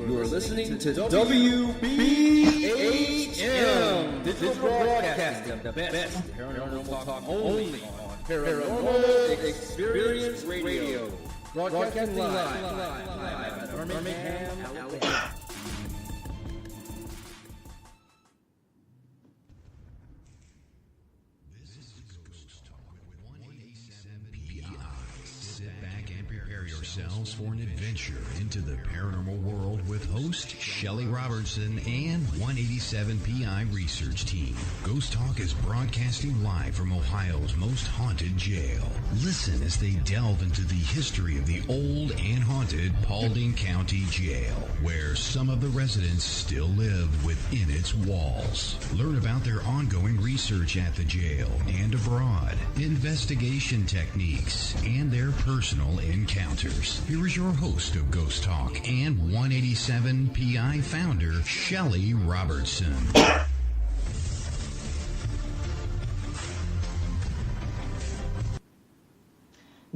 You're listening to WBHM Digital Broadcasting, the best paranormal talk only on Paranormal Experience Radio. Broadcasting live at Birmingham, Alabama. This is Ghost Talk with 187 PI. Sit back and prepare yourselves for an adventure into the paranormal world with host Shelley Robertson and 187 PI research team. Ghost Talk is broadcasting live from Ohio's most haunted jail. Listen as they delve into the history of the old and haunted Paulding County Jail, where some of the residents still live within its walls. Learn about their ongoing research at the jail and abroad, investigation techniques, and their personal encounters. Here is your host of Ghost Talk and 187 PI founder, Shelley Robertson.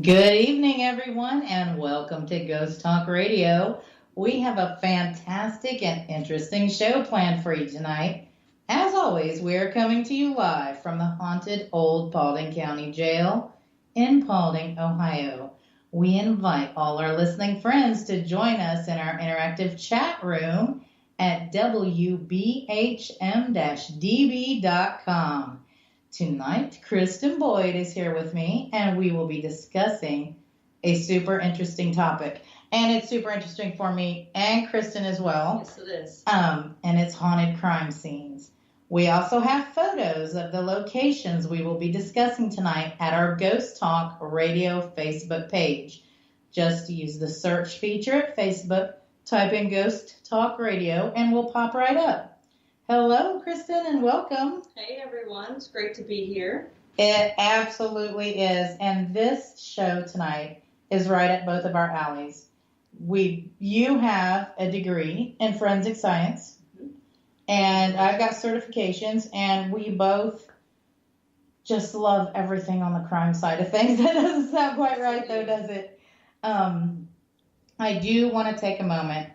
Good evening, everyone, and welcome to Ghost Talk Radio. We have a fantastic and interesting show planned for you tonight. As always, we are coming to you live from the haunted old Paulding County Jail in Paulding, Ohio. We invite all our listening friends to join us in our interactive chat room at wbhm-db.com. Tonight, Kristen Boyd is here with me, and we will be discussing a super interesting topic. And it's super interesting for me and Kristen as well. Yes, it is. And it's haunted crime scenes. We also have photos of the locations we will be discussing tonight at our Ghost Talk Radio Facebook page. Just use the search feature at Facebook, type in Ghost Talk Radio, and we'll pop right up. Hello, Kristen, and welcome. Hey, everyone. It's great to be here. It absolutely is. And this show tonight is right at both of our alleys. You have a degree in forensic science, and I've got certifications, and we both just love everything on the crime side of things. That doesn't sound quite right, though, does it? I do want to take a moment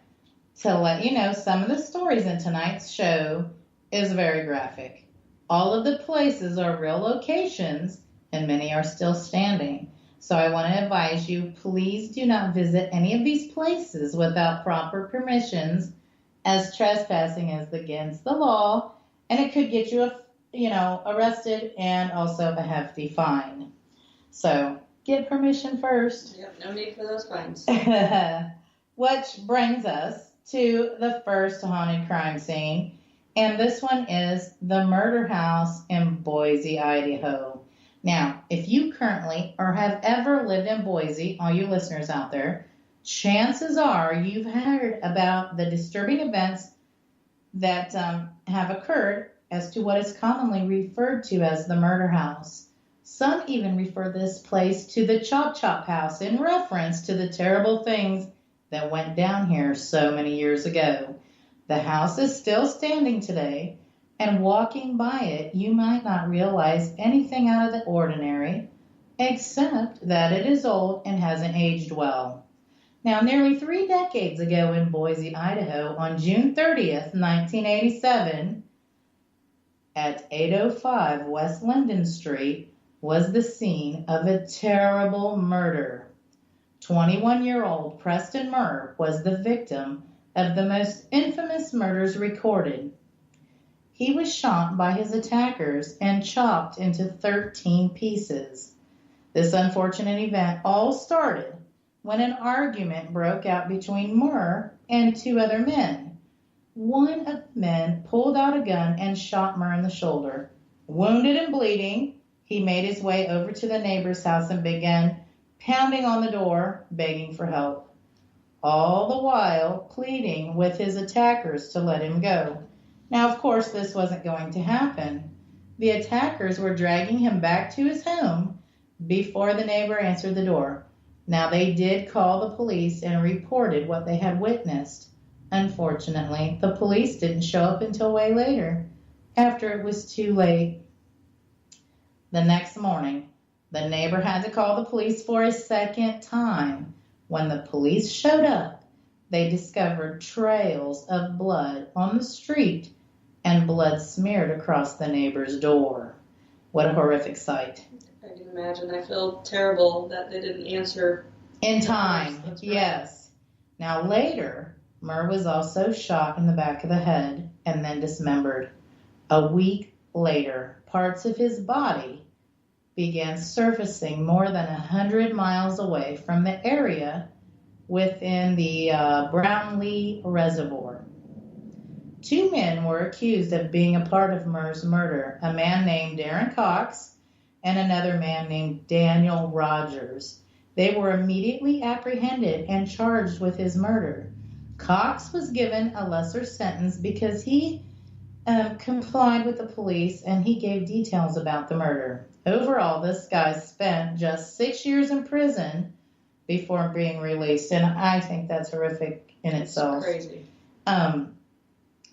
to let you know some of the stories in tonight's show is very graphic. All of the places are real locations, and many are still standing. So I want to advise you, please do not visit any of these places without proper permissions, as trespassing is against the law, and it could get you, arrested and also a hefty fine. So get permission first. Yep, no need for those fines. Which brings us to the first haunted crime scene, and this one is the murder house in Boise, Idaho. Now, if you currently or have ever lived in Boise, all you listeners out there, chances are you've heard about the disturbing events that have occurred as to what is commonly referred to as the murder house. Some even refer this place to the Chop Chop House in reference to the terrible things that went down here so many years ago. The house is still standing today, and walking by it, you might not realize anything out of the ordinary, except that it is old and hasn't aged well. Now, nearly 3 decades ago in Boise, Idaho, on June 30th, 1987, at 805 West Linden Street, was the scene of a terrible murder. 21-year-old Preston Murr was the victim of the most infamous murders recorded. He was shot by his attackers and chopped into 13 pieces. This unfortunate event all started when an argument broke out between Murr and 2 other men. One of the men pulled out a gun and shot Murr in the shoulder. Wounded and bleeding, he made his way over to the neighbor's house and began pounding on the door, begging for help, all the while pleading with his attackers to let him go. Now, of course, this wasn't going to happen. The attackers were dragging him back to his home before the neighbor answered the door. Now, they did call the police and reported what they had witnessed. Unfortunately, the police didn't show up until way later, after it was too late. The next morning, the neighbor had to call the police for a second time. When the police showed up, they discovered trails of blood on the street and blood smeared across the neighbor's door. What a horrific sight. I can imagine. I feel terrible that they didn't answer. In time, That's right. yes. Now later, Murr was also shot in the back of the head and then dismembered. A week later, parts of his body began surfacing more than 100 miles away from the area within the Brownlee Reservoir. 2 men were accused of being a part of Murr's murder, a man named Darren Cox and another man named Daniel Rogers. They were immediately apprehended and charged with his murder. Cox was given a lesser sentence because he complied with the police and he gave details about the murder. Overall, this guy spent just 6 years in prison before being released, and I think that's horrific in itself. It's crazy.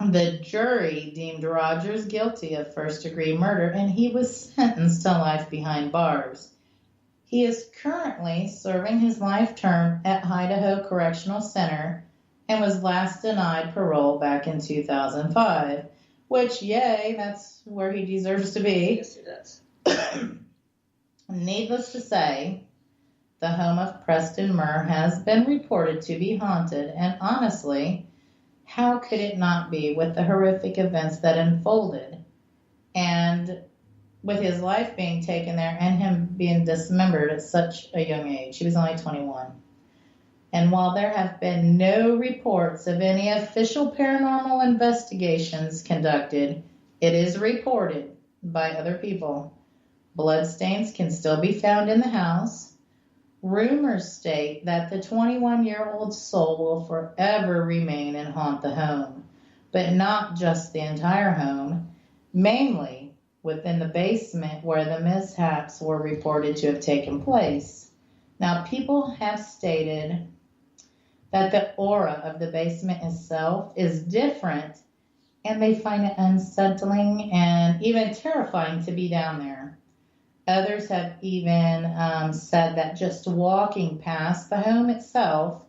The jury deemed Rogers guilty of first-degree murder, and he was sentenced to life behind bars. He is currently serving his life term at Idaho Correctional Center and was last denied parole back in 2005, which, yay, that's where he deserves to be. Yes, it does. Needless to say, the home of Preston Murr has been reported to be haunted, and honestly, how could it not be with the horrific events that unfolded? And with his life being taken there and him being dismembered at such a young age. He was only 21. And while there have been no reports of any official paranormal investigations conducted, it is reported by other people. Bloodstains can still be found in the house. Rumors state that the 21-year-old soul will forever remain and haunt the home, but not just the entire home, mainly within the basement where the mishaps were reported to have taken place. Now, people have stated that the aura of the basement itself is different, and they find it unsettling and even terrifying to be down there. Others have even said that just walking past the home itself,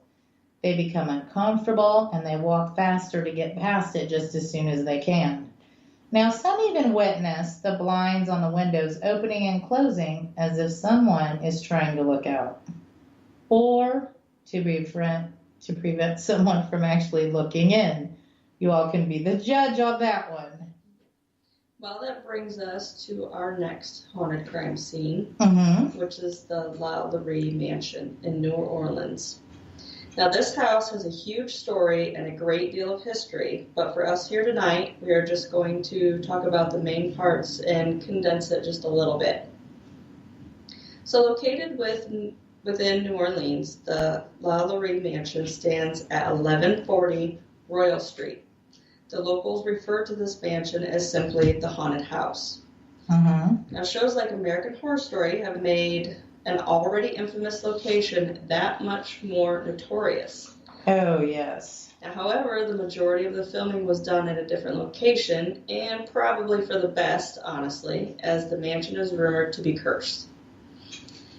they become uncomfortable and they walk faster to get past it just as soon as they can. Now, some even witness the blinds on the windows opening and closing as if someone is trying to look out, or to prevent someone from actually looking in. You all can be the judge on that one. Well, that brings us to our next haunted crime scene, which is the Lalaurie Mansion in New Orleans. Now, this house has a huge story and a great deal of history, but for us here tonight, we are just going to talk about the main parts and condense it just a little bit. So, located within New Orleans, the Lalaurie Mansion stands at 1140 Royal Street. The locals refer to this mansion as simply the haunted house. Now, shows like American Horror Story have made an already infamous location that much more notorious. Oh, yes. Now, however, the majority of the filming was done at a different location, and probably for the best, honestly, as the mansion is rumored to be cursed.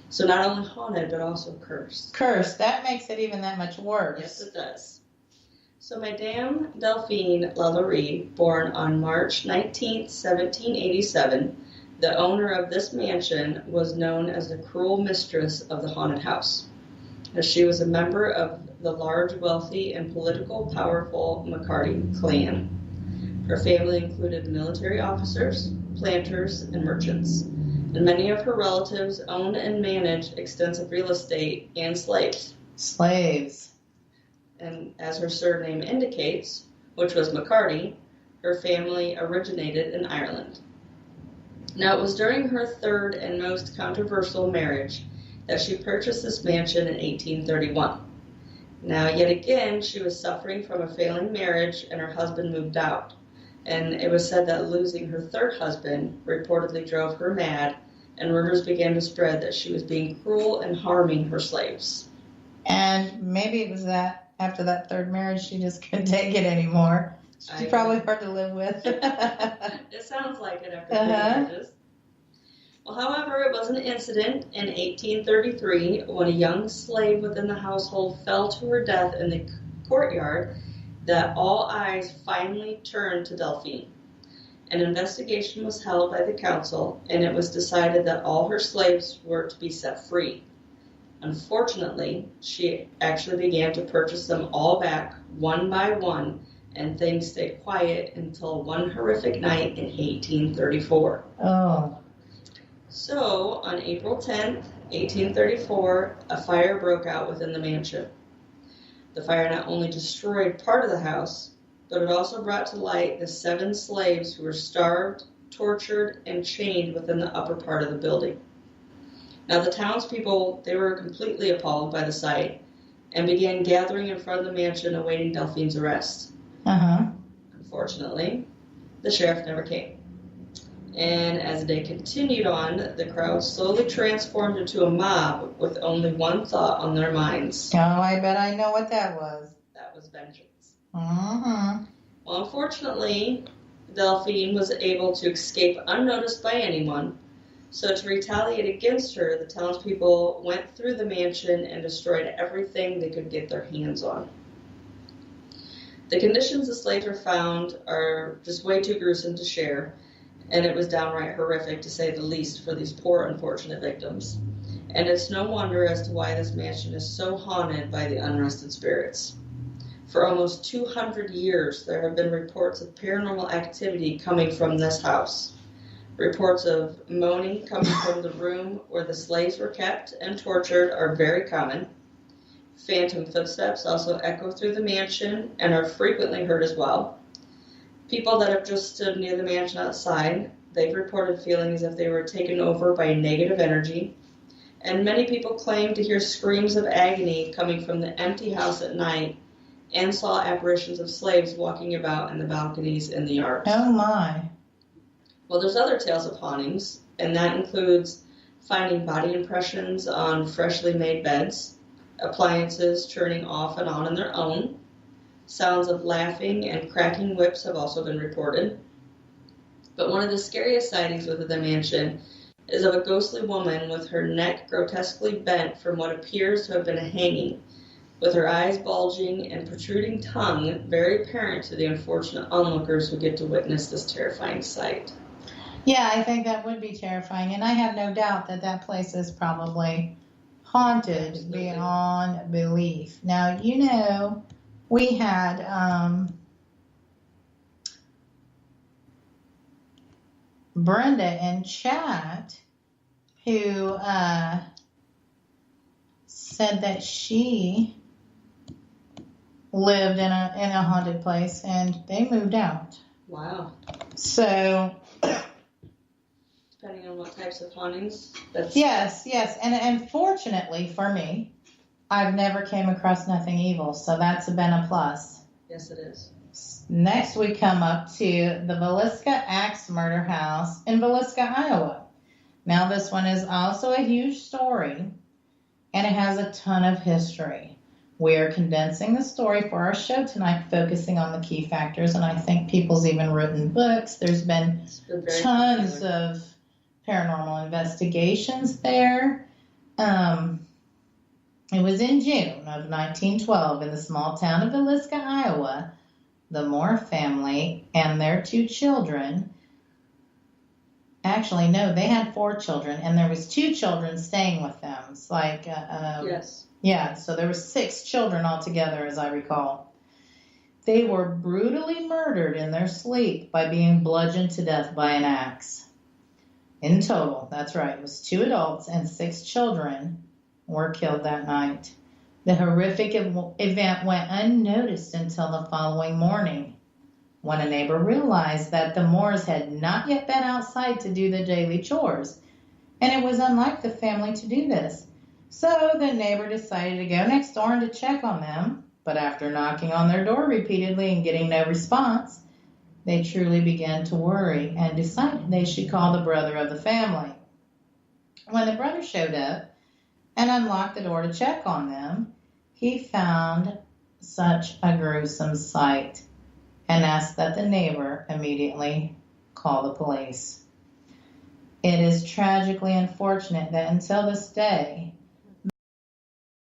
So not only haunted, but also cursed. Cursed. That makes it even that much worse. Yes, it does. So Madame Delphine Lalaurie, born on March 19, 1787, the owner of this mansion was known as the cruel mistress of the haunted house, as she was a member of the large, wealthy, and politically powerful McCarty clan. Her family included military officers, planters, and merchants, and many of her relatives owned and managed extensive real estate and slaves. Slaves. And as her surname indicates, which was McCarty, her family originated in Ireland. Now, it was during her third and most controversial marriage that she purchased this mansion in 1831. Now, yet again, she was suffering from a failing marriage and her husband moved out. And it was said that losing her third husband reportedly drove her mad, and rumors began to spread that she was being cruel and harming her slaves. And maybe it was that after that third marriage, she just couldn't take it anymore. She's probably hard to live with. It sounds like it after 3 marriages. Well, however, it was an incident in 1833 when a young slave within the household fell to her death in the courtyard that all eyes finally turned to Delphine. An investigation was held by the council, and it was decided that all her slaves were to be set free. Unfortunately, she actually began to purchase them all back one by one, and things stayed quiet until one horrific night in 1834. Oh. So, on April 10th, 1834, a fire broke out within the mansion. The fire not only destroyed part of the house, but it also brought to light the 7 slaves who were starved, tortured, and chained within the upper part of the building. Now, the townspeople, they were completely appalled by the sight and began gathering in front of the mansion awaiting Delphine's arrest. Unfortunately, the sheriff never came. And as the day continued on, the crowd slowly transformed into a mob with only one thought on their minds. Oh, I bet I know what that was. That was vengeance. Well, unfortunately, Delphine was able to escape unnoticed by anyone. So to retaliate against her, the townspeople went through the mansion and destroyed everything they could get their hands on. The conditions the slaves were found are just way too gruesome to share, and it was downright horrific, to say the least, for these poor, unfortunate victims. And it's no wonder as to why this mansion is so haunted by the unrested spirits. For almost 200 years, there have been reports of paranormal activity coming from this house. Reports of moaning coming from the room where the slaves were kept and tortured are very common. Phantom footsteps also echo through the mansion and are frequently heard as well. People that have just stood near the mansion outside, they've reported feeling as if they were taken over by negative energy. And many people claim to hear screams of agony coming from the empty house at night, and saw apparitions of slaves walking about in the balconies in the yards. oh my. Well, there's other tales of hauntings, and that includes finding body impressions on freshly made beds, appliances turning off and on their own. Sounds of laughing and cracking whips have also been reported. But one of the scariest sightings within the mansion is of a ghostly woman with her neck grotesquely bent from what appears to have been a hanging, with her eyes bulging and protruding tongue very apparent to the unfortunate onlookers who get to witness this terrifying sight. Yeah, I think that would be terrifying, and I have no doubt that that place is probably haunted Absolutely. beyond belief. Now, you know, we had Brenda in chat who said that she lived in a haunted place and they moved out. Wow. So Depending on what types of hauntings. yes, and fortunately for me, I've never came across nothing evil, so that's been a plus. Yes, it is. Next, we come up to the Villisca Axe Murder House in Villisca, Iowa. Now, this one is also a huge story, and it has a ton of history. We are condensing the story for our show tonight, focusing on the key factors, and I think people's even written books. There's been tons of paranormal investigations there. It was in June of 1912 in the small town of Villisca, Iowa. The Moore family and their 2 children, actually, no, they had 4 children, and there was 2 children staying with them. It's like, yes. Yeah, so there were 6 children altogether, as I recall. They were brutally murdered in their sleep by being bludgeoned to death by an axe. In total, that's right, it was 2 adults and 6 children were killed that night. The horrific event went unnoticed until the following morning, when a neighbor realized that the Moores had not yet been outside to do the daily chores, and it was unlike the family to do this. So the neighbor decided to go next door and to check on them, but after knocking on their door repeatedly and getting no response, they truly began to worry and decided they should call the brother of the family. When the brother showed up and unlocked the door to check on them, he found such a gruesome sight and asked that the neighbor immediately call the police. It is tragically unfortunate that until this day,